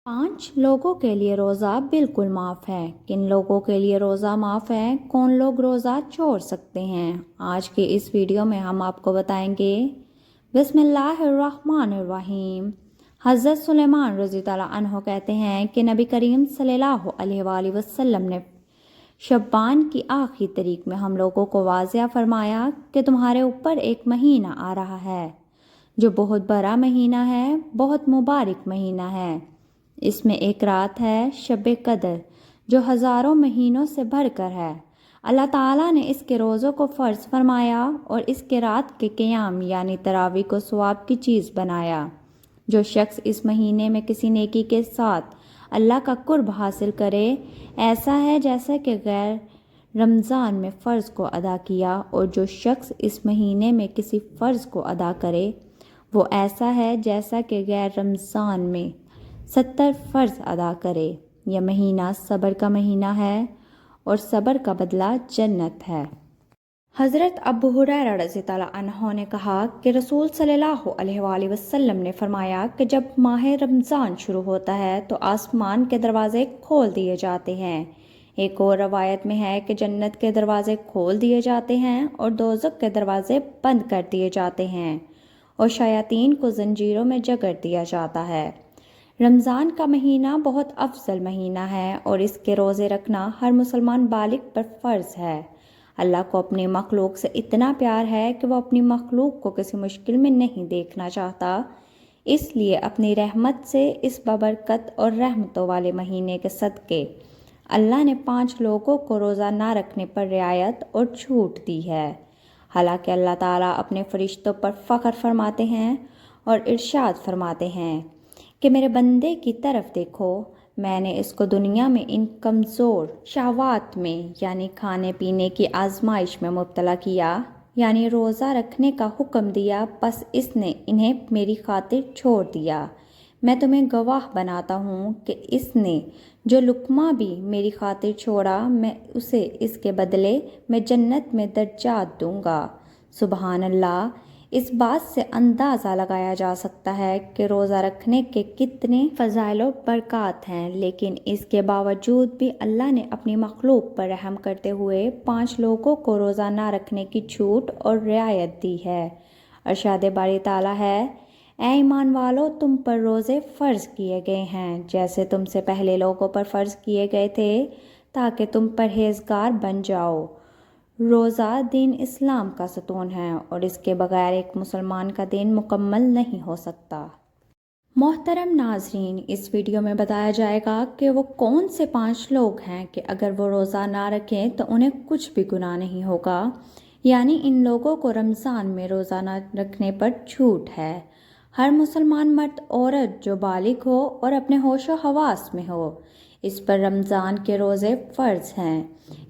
5 لوگوں کے لیے روزہ بالکل معاف ہے۔ کن لوگوں کے لیے روزہ معاف ہے؟ کون لوگ روزہ چھوڑ سکتے ہیں؟ آج کی اس ویڈیو میں ہم آپ کو بتائیں گے۔ بسم اللہ الرحمن الرحیم۔ حضرت سلیمان رضی اللہ عنہ کہتے ہیں کہ نبی کریم صلی اللہ علیہ وآلہ وسلم نے شعبان کی آخری تاریخ میں ہم لوگوں کو واضح فرمایا کہ تمہارے اوپر ایک مہینہ آ رہا ہے جو بہت بڑا مہینہ ہے، بہت مبارک مہینہ ہے۔ اس میں ایک رات ہے، شب قدر، جو ہزاروں مہینوں سے بڑھ کر ہے۔ اللہ تعالیٰ نے اس کے روزوں کو فرض فرمایا اور اس کے رات کے قیام یعنی تراویح کو ثواب کی چیز بنایا۔ جو شخص اس مہینے میں کسی نیکی کے ساتھ اللہ کا قرب حاصل کرے، ایسا ہے جیسا کہ غیر رمضان میں فرض کو ادا کیا، اور جو شخص اس مہینے میں کسی فرض کو ادا کرے، وہ ایسا ہے جیسا کہ غیر رمضان میں 70 فرض ادا کرے۔ یہ مہینہ صبر کا مہینہ ہے اور صبر کا بدلہ جنت ہے۔ حضرت ابو ہریرہ رضی اللہ عنہ نے کہا کہ رسول صلی اللہ علیہ وآلہ وسلم نے فرمایا کہ جب ماہ رمضان شروع ہوتا ہے تو آسمان کے دروازے کھول دیے جاتے ہیں۔ ایک اور روایت میں ہے کہ جنت کے دروازے کھول دیے جاتے ہیں اور دوزخ کے دروازے بند کر دیے جاتے ہیں اور شیاطین کو زنجیروں میں جکڑ دیا جاتا ہے۔ رمضان کا مہینہ بہت افضل مہینہ ہے اور اس کے روزے رکھنا ہر مسلمان بالغ پر فرض ہے۔ اللہ کو اپنی مخلوق سے اتنا پیار ہے کہ وہ اپنی مخلوق کو کسی مشکل میں نہیں دیکھنا چاہتا، اس لیے اپنی رحمت سے اس بابرکت اور رحمتوں والے مہینے کے صدقے اللہ نے 5 لوگوں کو روزہ نہ رکھنے پر رعایت اور چھوٹ دی ہے۔ حالانکہ اللہ تعالیٰ اپنے فرشتوں پر فخر فرماتے ہیں اور ارشاد فرماتے ہیں کہ میرے بندے کی طرف دیکھو، میں نے اس کو دنیا میں ان کمزور شہوات میں یعنی کھانے پینے کی آزمائش میں مبتلا کیا، یعنی روزہ رکھنے کا حکم دیا، پس اس نے انہیں میری خاطر چھوڑ دیا۔ میں تمہیں گواہ بناتا ہوں کہ اس نے جو لقمہ بھی میری خاطر چھوڑا، میں اسے اس کے بدلے میں جنت میں درجات دوں گا۔ سبحان اللہ۔ اس بات سے اندازہ لگایا جا سکتا ہے کہ روزہ رکھنے کے کتنے فضائل و برکات ہیں، لیکن اس کے باوجود بھی اللہ نے اپنی مخلوق پر رحم کرتے ہوئے 5 لوگوں کو روزہ نہ رکھنے کی چھوٹ اور رعایت دی ہے۔ ارشاد باری تعالیٰ ہے، اے ایمان والو، تم پر روزے فرض کیے گئے ہیں جیسے تم سے پہلے لوگوں پر فرض کیے گئے تھے، تاکہ تم پرہیزگار بن جاؤ۔ روزہ دین اسلام کا ستون ہے اور اس کے بغیر ایک مسلمان کا دین مکمل نہیں ہو سکتا۔ محترم ناظرین، اس ویڈیو میں بتایا جائے گا کہ وہ کون سے 5 لوگ ہیں کہ اگر وہ روزہ نہ رکھیں تو انہیں کچھ بھی گناہ نہیں ہوگا، یعنی ان لوگوں کو رمضان میں روزہ نہ رکھنے پر چھوٹ ہے۔ ہر مسلمان مرد عورت جو بالغ ہو اور اپنے ہوش و حواس میں ہو، اس پر رمضان کے روزے فرض ہیں،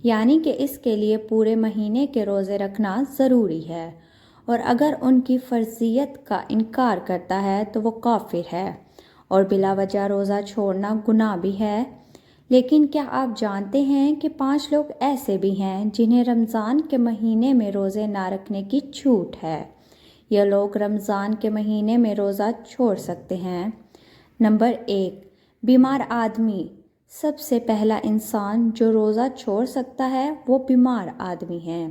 یعنی کہ اس کے لیے پورے مہینے کے روزے رکھنا ضروری ہے، اور اگر ان کی فرضیت کا انکار کرتا ہے تو وہ کافر ہے اور بلا وجہ روزہ چھوڑنا گناہ بھی ہے۔ لیکن کیا آپ جانتے ہیں کہ 5 لوگ ایسے بھی ہیں جنہیں رمضان کے مہینے میں روزے نہ رکھنے کی چھوٹ ہے؟ یہ لوگ رمضان کے مہینے میں روزہ چھوڑ سکتے ہیں۔ نمبر 1، بیمار آدمی۔ سب سے پہلا انسان جو روزہ چھوڑ سکتا ہے وہ بیمار آدمی ہے۔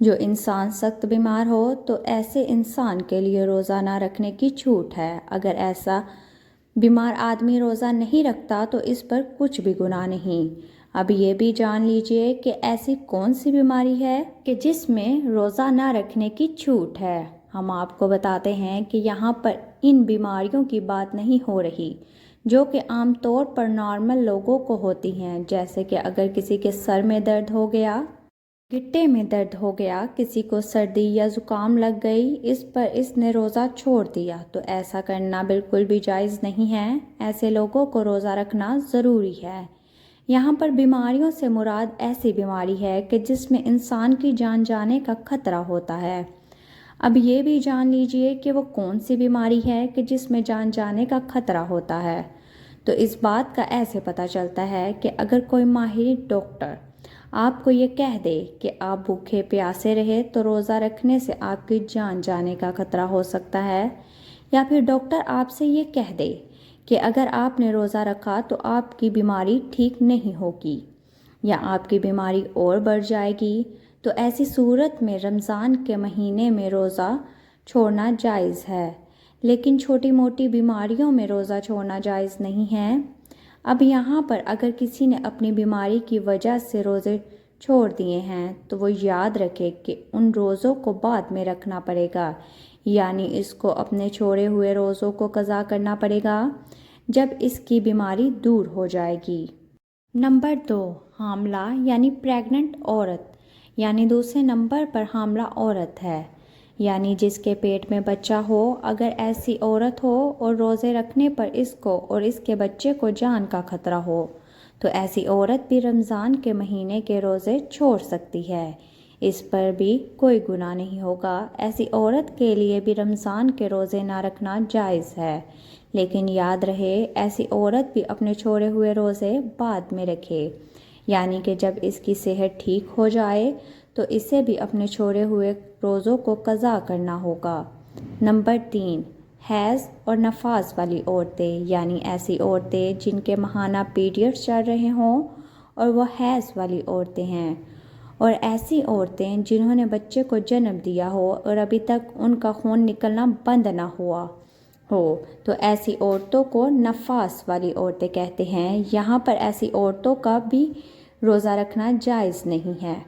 جو انسان سخت بیمار ہو تو ایسے انسان کے لیے روزہ نہ رکھنے کی چھوٹ ہے۔ اگر ایسا بیمار آدمی روزہ نہیں رکھتا تو اس پر کچھ بھی گناہ نہیں۔ اب یہ بھی جان لیجئے کہ ایسی کون سی بیماری ہے کہ جس میں روزہ نہ رکھنے کی چھوٹ ہے۔ ہم آپ کو بتاتے ہیں کہ یہاں پر ان بیماریوں کی بات نہیں ہو رہی جو کہ عام طور پر نارمل لوگوں کو ہوتی ہیں، جیسے کہ اگر کسی کے سر میں درد ہو گیا، گٹے میں درد ہو گیا، کسی کو سردی یا زکام لگ گئی، اس پر اس نے روزہ چھوڑ دیا، تو ایسا کرنا بالکل بھی جائز نہیں ہے۔ ایسے لوگوں کو روزہ رکھنا ضروری ہے۔ یہاں پر بیماریوں سے مراد ایسی بیماری ہے کہ جس میں انسان کی جان جانے کا خطرہ ہوتا ہے۔ اب یہ بھی جان لیجئے کہ وہ کون سی بیماری ہے کہ جس میں جان جانے کا خطرہ ہوتا ہے۔ تو اس بات کا ایسے پتہ چلتا ہے کہ اگر کوئی ماہر ڈاکٹر آپ کو یہ کہہ دے کہ آپ بھوکے پیاسے رہے تو روزہ رکھنے سے آپ کی جان جانے کا خطرہ ہو سکتا ہے، یا پھر ڈاکٹر آپ سے یہ کہہ دے کہ اگر آپ نے روزہ رکھا تو آپ کی بیماری ٹھیک نہیں ہوگی یا آپ کی بیماری اور بڑھ جائے گی، تو ایسی صورت میں رمضان کے مہینے میں روزہ چھوڑنا جائز ہے، لیکن چھوٹی موٹی بیماریوں میں روزہ چھوڑنا جائز نہیں ہے۔ اب یہاں پر اگر کسی نے اپنی بیماری کی وجہ سے روزے چھوڑ دیے ہیں تو وہ یاد رکھے کہ ان روزوں کو بعد میں رکھنا پڑے گا، یعنی اس کو اپنے چھوڑے ہوئے روزوں کو قضا کرنا پڑے گا جب اس کی بیماری دور ہو جائے گی۔ نمبر 2، حاملہ یعنی پریگننٹ عورت، یعنی دوسرے نمبر پر حاملہ عورت ہے، یعنی جس کے پیٹ میں بچہ ہو۔ اگر ایسی عورت ہو اور روزے رکھنے پر اس کو اور اس کے بچے کو جان کا خطرہ ہو تو ایسی عورت بھی رمضان کے مہینے کے روزے چھوڑ سکتی ہے، اس پر بھی کوئی گناہ نہیں ہوگا۔ ایسی عورت کے لیے بھی رمضان کے روزے نہ رکھنا جائز ہے، لیکن یاد رہے ایسی عورت بھی اپنے چھوڑے ہوئے روزے بعد میں رکھے، یعنی کہ جب اس کی صحت ٹھیک ہو جائے تو اسے بھی اپنے چھوڑے ہوئے روزوں کو قضا کرنا ہوگا۔ نمبر 3، حیض اور نفاس والی عورتیں، یعنی ایسی عورتیں جن کے ماہانہ پیریڈز چل رہے ہوں اور وہ حیض والی عورتیں ہیں، اور ایسی عورتیں جنہوں نے بچے کو جنم دیا ہو اور ابھی تک ان کا خون نکلنا بند نہ ہوا ہو، تو ایسی عورتوں کو نفاس والی عورتیں کہتے ہیں۔ یہاں پر ایسی عورتوں کا بھی روزہ رکھنا جائز نہیں ہے۔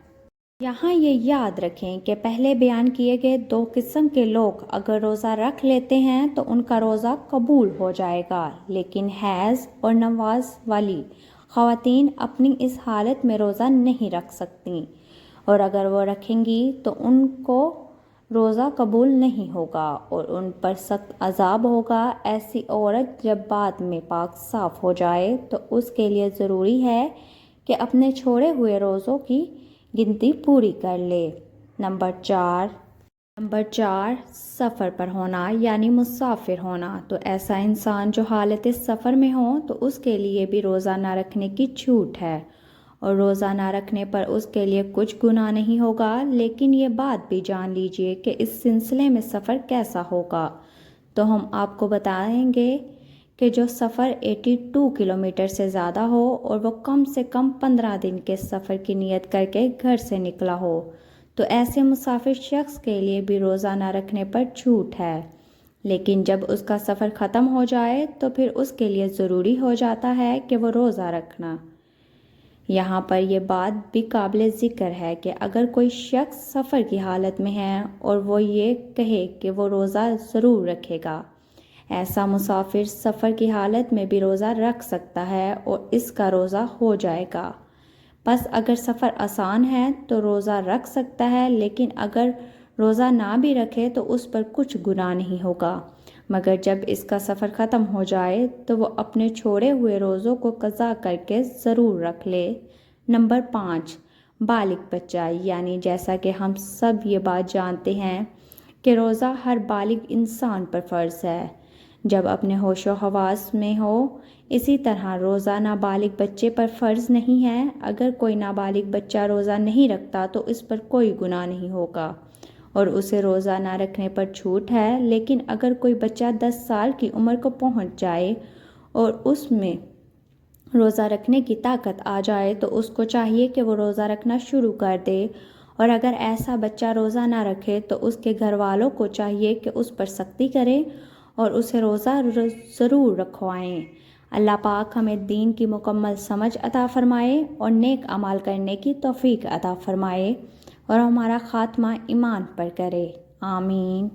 یہاں یہ یاد رکھیں کہ پہلے بیان کیے گئے 2 قسم کے لوگ اگر روزہ رکھ لیتے ہیں تو ان کا روزہ قبول ہو جائے گا، لیکن حیض اور نفاس والی خواتین اپنی اس حالت میں روزہ نہیں رکھ سکتیں، اور اگر وہ رکھیں گی تو ان کو روزہ قبول نہیں ہوگا اور ان پر سخت عذاب ہوگا۔ ایسی عورت جب بعد میں پاک صاف ہو جائے تو اس کے لیے ضروری ہے کہ اپنے چھوڑے ہوئے روزوں کی گنتی پوری کر لے۔ نمبر 4، سفر پر ہونا یعنی مسافر ہونا، تو ایسا انسان جو حالت سفر میں ہو تو اس کے لیے بھی روزہ نہ رکھنے کی چھوٹ ہے، اور روزہ نہ رکھنے پر اس کے لیے کچھ گناہ نہیں ہوگا، لیکن یہ بات بھی جان لیجئے کہ اس سلسلے میں سفر کیسا ہوگا، تو ہم آپ کو بتائیں گے کہ جو سفر 82 کلومیٹر سے زیادہ ہو اور وہ کم سے کم 15 دن کے سفر کی نیت کر کے گھر سے نکلا ہو تو ایسے مسافر شخص کے لیے بھی روزہ نہ رکھنے پر چھوٹ ہے، لیکن جب اس کا سفر ختم ہو جائے تو پھر اس کے لیے ضروری ہو جاتا ہے کہ وہ روزہ رکھنا۔ یہاں پر یہ بات بھی قابل ذکر ہے کہ اگر کوئی شخص سفر کی حالت میں ہے اور وہ یہ کہے کہ وہ روزہ ضرور رکھے گا، ایسا مسافر سفر کی حالت میں بھی روزہ رکھ سکتا ہے اور اس کا روزہ ہو جائے گا۔ بس اگر سفر آسان ہے تو روزہ رکھ سکتا ہے، لیکن اگر روزہ نہ بھی رکھے تو اس پر کچھ گناہ نہیں ہوگا، مگر جب اس کا سفر ختم ہو جائے تو وہ اپنے چھوڑے ہوئے روزوں کو قضا کر کے ضرور رکھ لے۔ نمبر 5، بالغ بچہ، یعنی جیسا کہ ہم سب یہ بات جانتے ہیں کہ روزہ ہر بالغ انسان پر فرض ہے جب اپنے ہوش و حواس میں ہو، اسی طرح روزہ نابالغ بچے پر فرض نہیں ہے۔ اگر کوئی نابالغ بچہ روزہ نہیں رکھتا تو اس پر کوئی گناہ نہیں ہوگا اور اسے روزہ نہ رکھنے پر چھوٹ ہے، لیکن اگر کوئی بچہ 10 سال کی عمر کو پہنچ جائے اور اس میں روزہ رکھنے کی طاقت آ جائے تو اس کو چاہیے کہ وہ روزہ رکھنا شروع کر دے، اور اگر ایسا بچہ روزہ نہ رکھے تو اس کے گھر والوں کو چاہیے کہ اس پر سختی کریں اور اسے روزہ ضرور رکھوائیں۔ اللہ پاک ہمیں دین کی مکمل سمجھ عطا فرمائے اور نیک اعمال کرنے کی توفیق عطا فرمائے اور ہمارا خاتمہ ایمان پر کرے، آمین۔